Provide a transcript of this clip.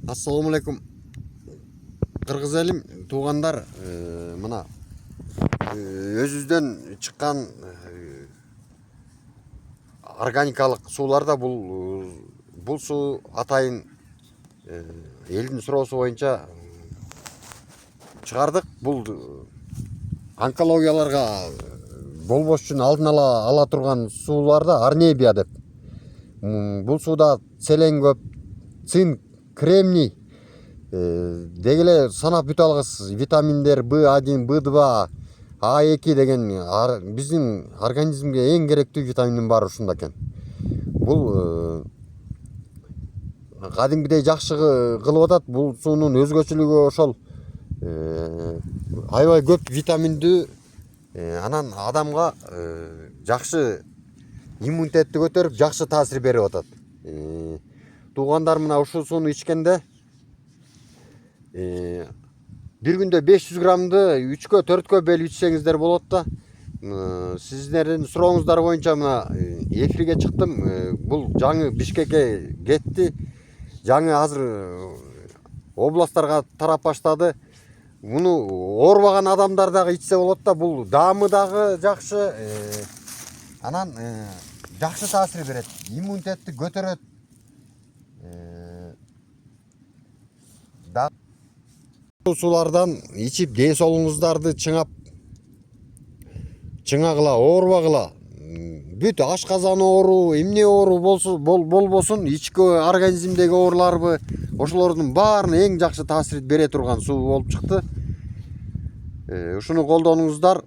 Ассаламу алейкум. Кыргыз элим, туугандар, мына өзүбүздөн чыккан органикалык сууларда бул суу атайын элдин суроосу боюнча чыгардык. Бул онкологияларга болбош үчүн алдын ала турган сууларда Арнебия деп. Бул сууда селен көп, цинк, кремний, дегеле санап бүтө алгыс витаминдер B1, B2, A2 деген биздин организмге эң керектүү витаминдин баары ушунда экен. Бул кадимгидей жакшы кылып атат. Бул суунун өзгөчөлүгү ошол аябай көп витаминдүү, анан адамга жакшы иммунитетти көтөрүп, жакшы таасир берип атат. Туугандар, мына ушул сууну ичкенде бир күндө 500 граммды 3-кө 4-кө бөлүп ичсеңиздер болот да. Сиздердин сурооңуздар боюнча мына эфирге чыктым. Бул жаңы Бишкекке кетти. Жаңы азыр областтарга тарап баштады. Муну оорубаган адамдар дагы ичсе болот да. Бул даамы дагы жакшы. Анан жакшы таасир берет. Иммунитетти көтөрөт. Суулардан ичип ден соолугуңуздарды чыңагыла, оорубагыла. Бүт ашказан оору, эмне оору болбосун, ички организмдеги ооруларбы, ошолордун баарына эң жакшы таасир бере турган суу болуп чыкты. Ушуну колдонуңуздар.